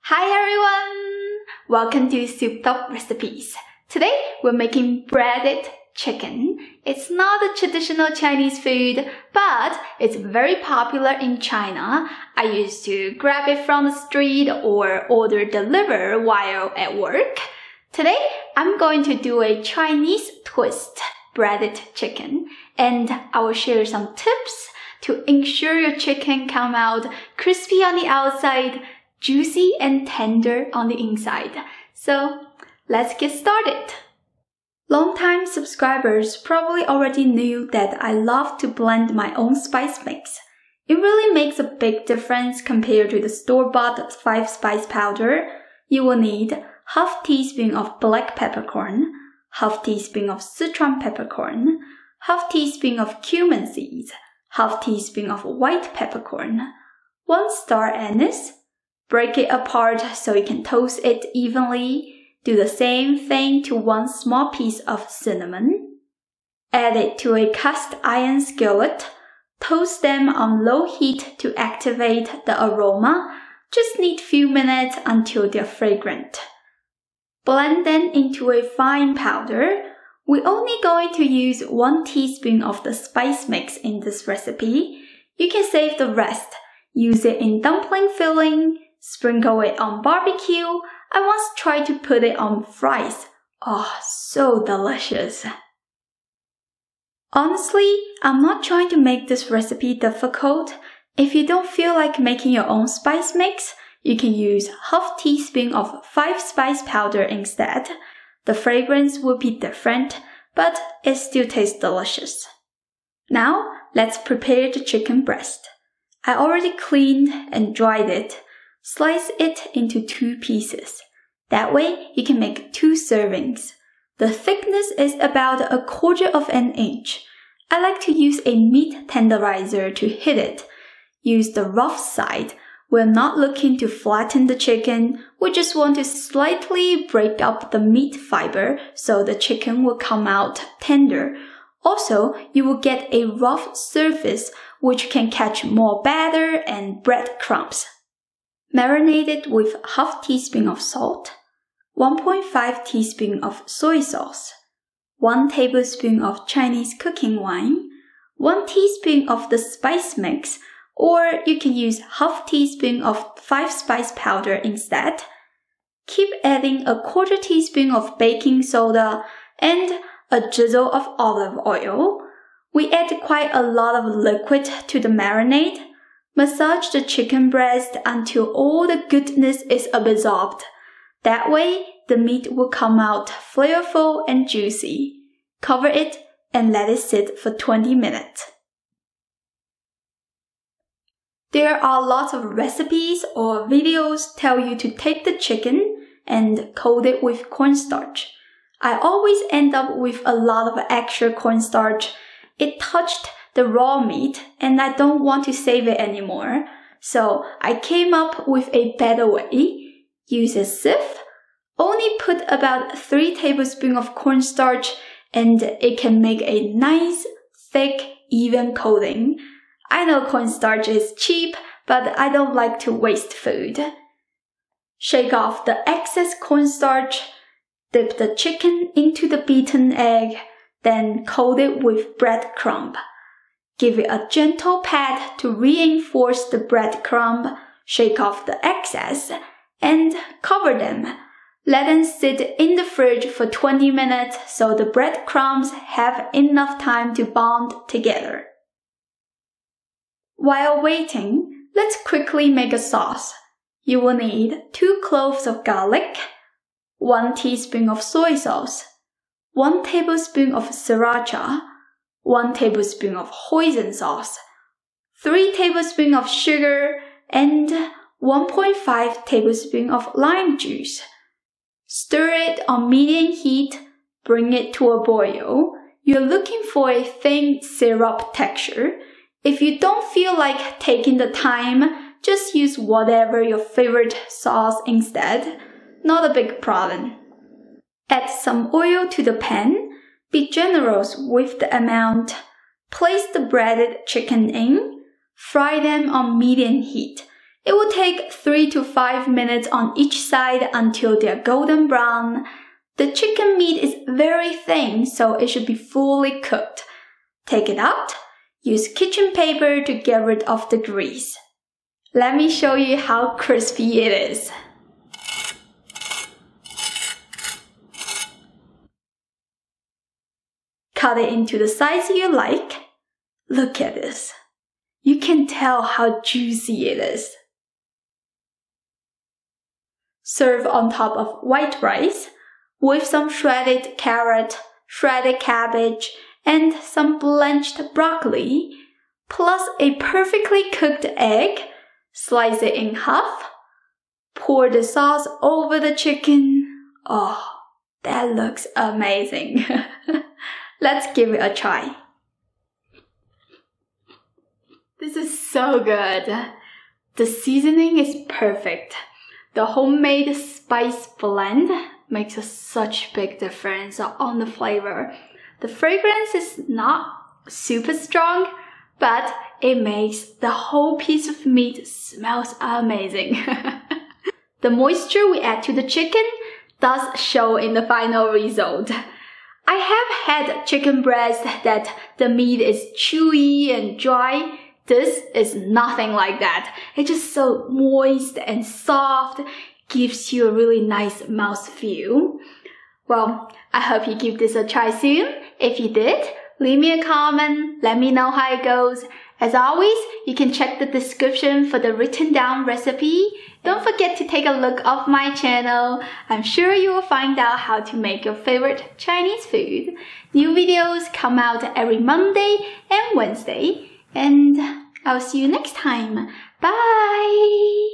Hi everyone! Welcome to Souped Up Recipes. Today we're making breaded chicken. It's not a traditional Chinese food, but it's very popular in China. I used to grab it from the street or order deliver while at work. Today I'm going to do a Chinese twist breaded chicken, and I will share some tips to ensure your chicken come out crispy on the outside, juicy and tender on the inside. So let's get started. Long-time subscribers probably already knew that I love to blend my own spice mix. It really makes a big difference compared to the store-bought 5-spice powder. You will need half teaspoon of black peppercorn, half teaspoon of Sichuan peppercorn, half teaspoon of cumin seeds, half teaspoon of white peppercorn, 1 star anise. Break it apart so you can toast it evenly. Do the same thing to 1 small piece of cinnamon. Add it to a cast iron skillet. Toast them on low heat to activate the aroma. Just need few minutes until they're fragrant. Blend them into a fine powder. We're only going to use 1 teaspoon of the spice mix in this recipe. You can save the rest. Use it in dumpling filling. Sprinkle it on barbecue. I once tried to put it on fries. Oh, so delicious. Honestly, I'm not trying to make this recipe difficult. If you don't feel like making your own spice mix, you can use half teaspoon of 5-spice powder instead. The fragrance will be different, but it still tastes delicious. Now, let's prepare the chicken breast. I already cleaned and dried it. Slice it into 2 pieces. That way, you can make 2 servings. The thickness is about 1/4 inch. I like to use a meat tenderizer to hit it. Use the rough side. We're not looking to flatten the chicken. We just want to slightly break up the meat fiber so the chicken will come out tender. Also, you will get a rough surface which can catch more batter and breadcrumbs. Marinate it with half teaspoon of salt, 1.5 teaspoon of soy sauce, 1 tablespoon of Chinese cooking wine, 1 teaspoon of the spice mix, or you can use half teaspoon of 5-spice powder instead. Keep adding 1/4 teaspoon of baking soda and a drizzle of olive oil. We add quite a lot of liquid to the marinade. Massage the chicken breast until all the goodness is absorbed. That way, the meat will come out flavorful and juicy. Cover it and let it sit for 20 minutes. There are lots of recipes or videos tell you to take the chicken and coat it with cornstarch. I always end up with a lot of extra cornstarch. It touched the raw meat and I don't want to save it anymore. So I came up with a better way. Use a sieve. Only put about 3 tablespoons of cornstarch and it can make a nice, thick, even coating. I know cornstarch is cheap, but I don't like to waste food. Shake off the excess cornstarch. Dip the chicken into the beaten egg. Then coat it with breadcrumb. Give it a gentle pat to reinforce the breadcrumb, shake off the excess, and cover them. Let them sit in the fridge for 20 minutes so the breadcrumbs have enough time to bond together. While waiting, let's quickly make a sauce. You will need 2 cloves of garlic, 1 teaspoon of soy sauce, 1 tablespoon of sriracha, 1 tablespoon of hoisin sauce, 3 tablespoons of sugar, and 1.5 tablespoons of lime juice. Stir it on medium heat, bring it to a boil. You're looking for a thin syrup texture. If you don't feel like taking the time, just use whatever your favorite sauce instead. Not a big problem. Add some oil to the pan. Be generous with the amount. Place the breaded chicken in. Fry them on medium heat. It will take 3 to 5 minutes on each side until they're golden brown. The chicken meat is very thin, so it should be fully cooked. Take it out. Use kitchen paper to get rid of the grease. Let me show you how crispy it is. Cut it into the size you like. Look at this. You can tell how juicy it is. Serve on top of white rice with some shredded carrot, shredded cabbage, and some blanched broccoli, plus a perfectly cooked egg. Slice it in half. Pour the sauce over the chicken. Oh, that looks amazing. Let's give it a try. This is so good. The seasoning is perfect. The homemade spice blend makes such big difference on the flavor. The fragrance is not super strong, but it makes the whole piece of meat smells amazing. The moisture we add to the chicken does show in the final result. I have had chicken breast that the meat is chewy and dry. This is nothing like that. It's just so moist and soft, gives you a really nice mouthfeel. Well, I hope you give this a try soon. If you did, leave me a comment, let me know how it goes. As always, you can check the description for the written down recipe. Don't forget to take a look of my channel. I'm sure you will find out how to make your favorite Chinese food. New videos come out every Monday and Wednesday. And I'll see you next time. Bye!